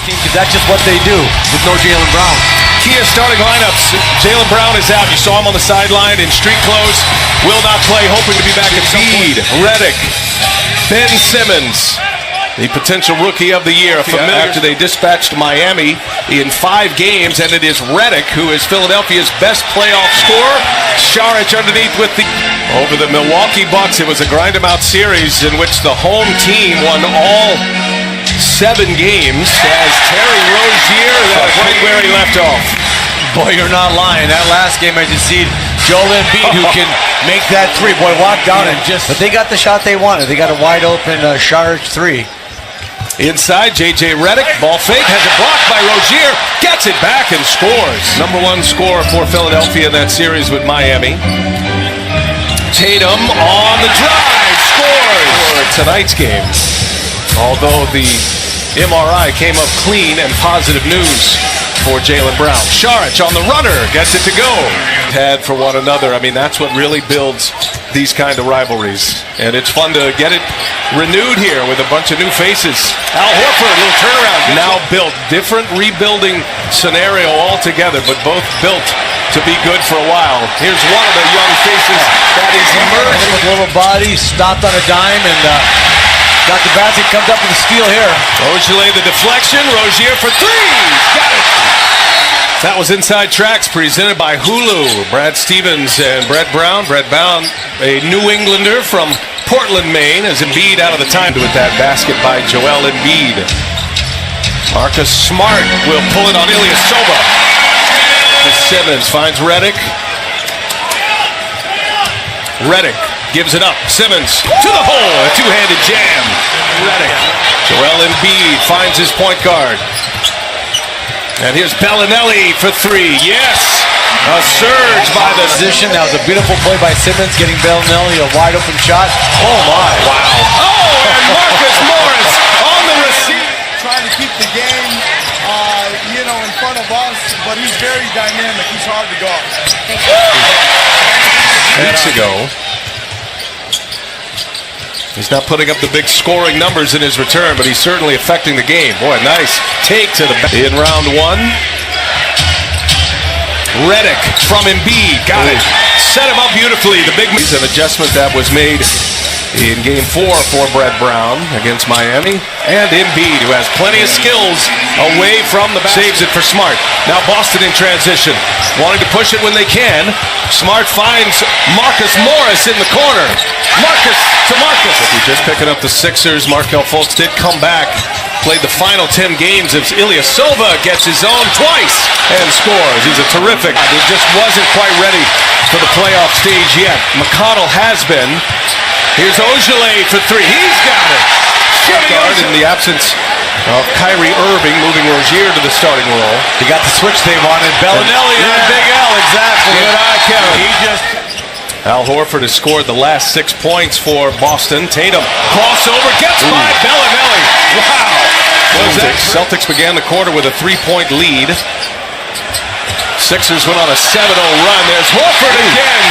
team because that's just what they do with no Jaylen Brown. Kia starting lineups. Jaylen Brown is out. You saw him on the sideline in street clothes. Will not play, hoping to be back at some point. Redick, Ben Simmons, the potential rookie of the year. After they dispatched Miami in 5 games, and it is Redick who is Philadelphia's best playoff scorer. Saric underneath with the over the Milwaukee Bucks. It was a grind-em-out series in which the home team won all 7 games as Terry Rozier right where he left off. Boy, you're not lying. That last game, as you see, Joel Embiid, who can make that 3. Boy, walk down and just... But they got the shot they wanted. They got a wide-open Saric 3. Inside, J.J. Redick, ball fake, has it blocked by Rozier, gets it back and scores. Number 1 scorer for Philadelphia in that series with Miami. Tatum on the drive, scores for tonight's game. Although the MRI came up clean and positive news for Jaylen Brown. Saric on the runner, gets it to go. Had for one another. I mean, that's what really builds these kind of rivalries. And it's fun to get it renewed here with a bunch of new faces. Al Horford, a little turnaround. Now built. Different rebuilding scenario altogether, but both built to be good for a while. Here's one of the young faces that is emerging. With a little body, stopped on a dime, and got the basket, comes up with a steal here. Ojale the deflection, Rozier for 3. Got it. That was Inside Tracks presented by Hulu. Brad Stevens and Brett Brown. Brett Brown, a New Englander from Portland, Maine, as Embiid out of the time with that basket by Joel Embiid. Marcus Smart will pull it on Ilyasova. Simmons finds Redick. Redick gives it up. Simmons to the hole. A two-handed jam. Redick. Joel Embiid finds his point guard. And here's Bellinelli for 3. Yes! A surge by the position. That was a beautiful play by Simmons, getting Bellinelli a wide-open shot. Oh, my. Wow. Oh, and Marcus Morris on the receive. Trying to keep the game, in front of us, but he's very dynamic. He's hard to guard. Weeks ago, he's not putting up the big scoring numbers in his return, but he's certainly affecting the game. Boy, nice take to the back. In round 1. Redick from Embiid. Got it. Set him up beautifully. The big an adjustment that was made in Game 4 for Brett Brown against Miami. And Embiid, who has plenty of skills away from the back. Saves it for Smart. Now Boston in transition. Wanting to push it when they can. Smart finds Marcus Morris in the corner. Marcus to Marcus. We're just picking up the Sixers. Markelle Fultz did come back. Played the final 10 games as Ilyasova gets his own twice and scores. He's a terrific. He just wasn't quite ready for the playoff stage yet. McConnell has been. Here's Ojale for 3. He's got it. Guard in the absence of Kyrie Irving, moving Rozier to the starting role. He got the switch they wanted. Bellinelli and Big L, exactly. Good eye, Kevin. Al Horford has scored the last 6 points for Boston. Tatum crossover, gets by Bellinelli. Wow. Celtics began the quarter with a 3-point lead. Sixers went on a 7-0 run. There's Horford again.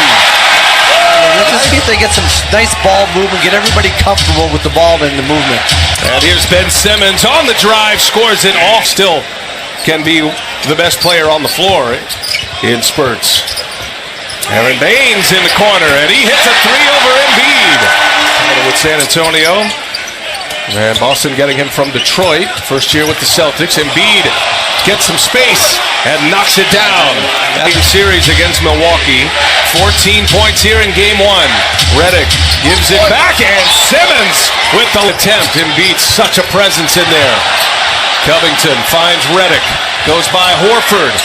Let's just see if they get some nice ball movement, get everybody comfortable with the ball and the movement. And here's Ben Simmons on the drive, scores it off. Still can be the best player on the floor in spurts. Aaron Baines in the corner, and he hits a 3 over Embiid. With San Antonio. And Boston getting him from Detroit. First year with the Celtics. Embiid gets some space and knocks it down. Big series against Milwaukee. 14 points here in Game 1. Redick gives it back, and Simmons with the attempt. Embiid, such a presence in there. Covington finds Redick. Goes by Horford.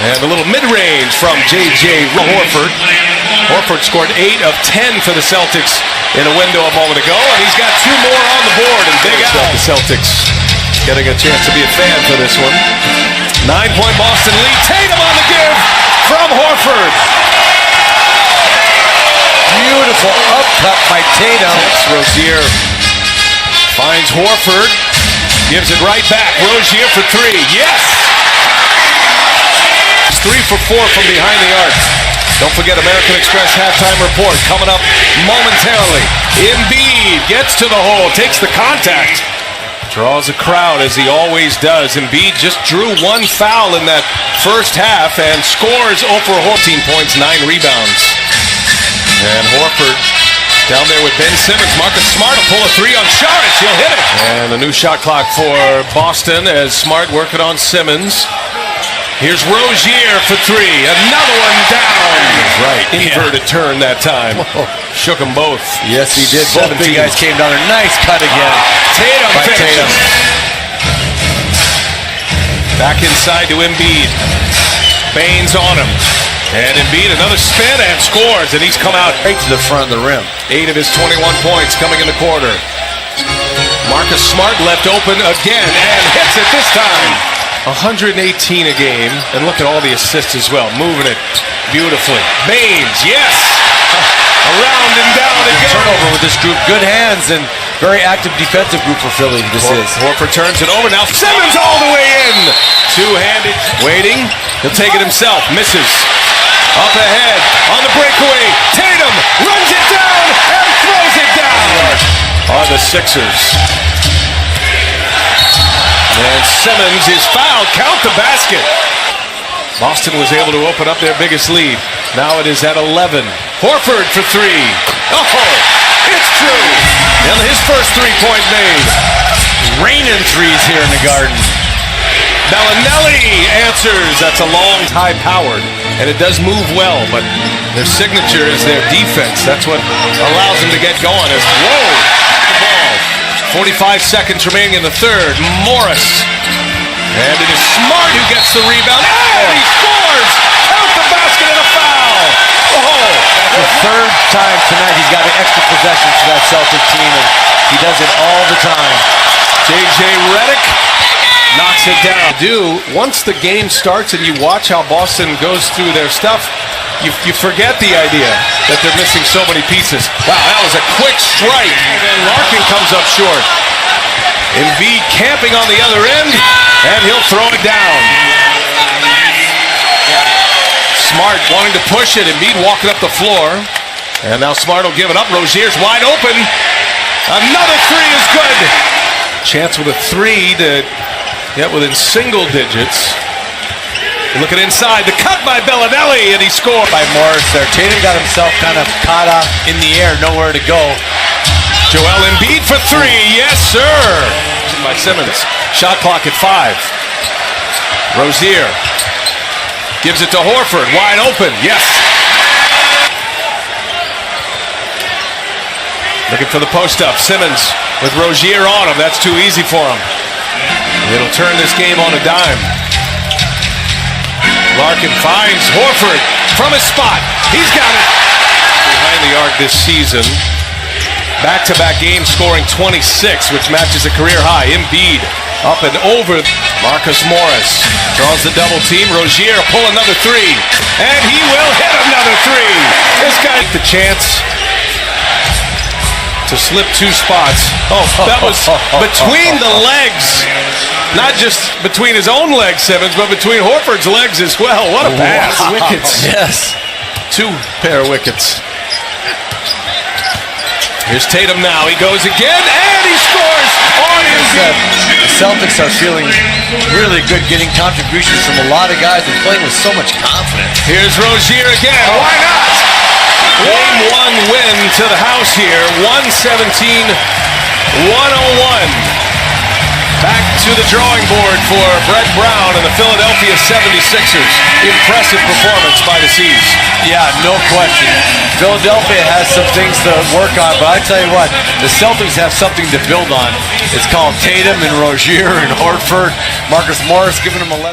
And a little mid-range from J.J. Horford. Horford scored 8 of 10 for the Celtics in a window a moment ago, and he's got 2 more on the board. And Big Al, the Celtics getting a chance to be a fan for this one. 9-point Boston lead. Tatum on the give from Horford. Beautiful up-cut by Tatum. Rozier finds Horford. Gives it right back. Rozier for 3. Yes! 3 for 4 from behind the arc. Don't forget American Express halftime report coming up momentarily. Embiid gets to the hole, takes the contact. Draws a crowd as he always does. Embiid just drew one foul in that first half and scores over 14 points, 9 rebounds. And Horford down there with Ben Simmons. Marcus Smart will pull a three on Saric. He'll hit it. And a new shot clock for Boston as Smart working on Simmons. Here's Rozier for three. Another one down. Right. Inverted turn that time. Shook them both. Yes, he did. Both big guys came down. A nice cut again. Tatum by finishes. Tatum. Back inside to Embiid. Baines on him. And Embiid another spin and scores. And he's come out right to the front of the rim. 8 of his 21 points coming in the quarter. Marcus Smart left open again and hits it this time. 118 a game. And look at all the assists as well. Moving it beautifully. Baines, yes. Around and down it goes. Turnover with this group. Good hands and very active defensive group for Philly. This is. Horford turns it over. Now Simmons all the way in. Two-handed. Waiting. He'll take it himself. Misses. Up ahead. On the breakaway. Tatum runs it down and throws it down. Are the Sixers. And Simmons is fouled. Count the basket. Boston was able to open up their biggest lead. Now it is at 11. Horford for three. Oh, it's true. And his first three-point made. Raining threes here in the Garden. Bellinelli answers. That's a long, high-powered. And it does move well, but their signature is their defense. That's what allows them to get going. Whoa! The ball. 45 seconds remaining in the third. Morris. And it is Smart who gets the rebound. And he scores! Count the basket and a foul! Oh! The third time tonight he's got an extra possession for that Celtic team, and he does it all the time. J.J. Redick knocks it down. Once the game starts and you watch how Boston goes through their stuff, you forget the idea that they're missing so many pieces. Wow, that was a quick strike. And then Larkin comes up short. Embiid camping on the other end, and he'll throw it down. Smart wanting to push it. Embiid walking up the floor. And now Smart will give it up. Rozier's wide open. Another three is good. Chance with a three to get within single digits. Looking inside, the cut by Bellinelli, and he scored. By Morris there. Tatum got himself kind of caught up in the air, nowhere to go. Joel Embiid for three, yes sir. By Simmons. Shot clock at 5. Rozier gives it to Horford, wide open, yes. Looking for the post-up. Simmons with Rozier on him. That's too easy for him. It'll turn this game on a dime. Larkin finds Horford from his spot. He's got it. Behind the arc this season. Back-to-back games scoring 26, which matches a career high. Embiid up and over. Marcus Morris draws the double team. Rozier pull another three. And he will hit another three. This guy the chance to slip 2 spots. Oh, that was between the legs. Not just between his own legs, Simmons, but between Horford's legs as well. What a pass. Wow. Wickets. Yes. 2 pair of wickets. Here's Tatum now. He goes again, and he scores on Embiid. The Celtics are feeling really good, getting contributions from a lot of guys and playing with so much confidence. Here's Rozier again. Why not? Game 1 win to the house here. 117-101. Back to the drawing board for Brett Brown and the Philadelphia 76ers. Impressive performance by the C's. Yeah, no question. Philadelphia has some things to work on, but I tell you what, the Celtics have something to build on. It's called Tatum and Rozier and Horford. Marcus Morris giving them 11.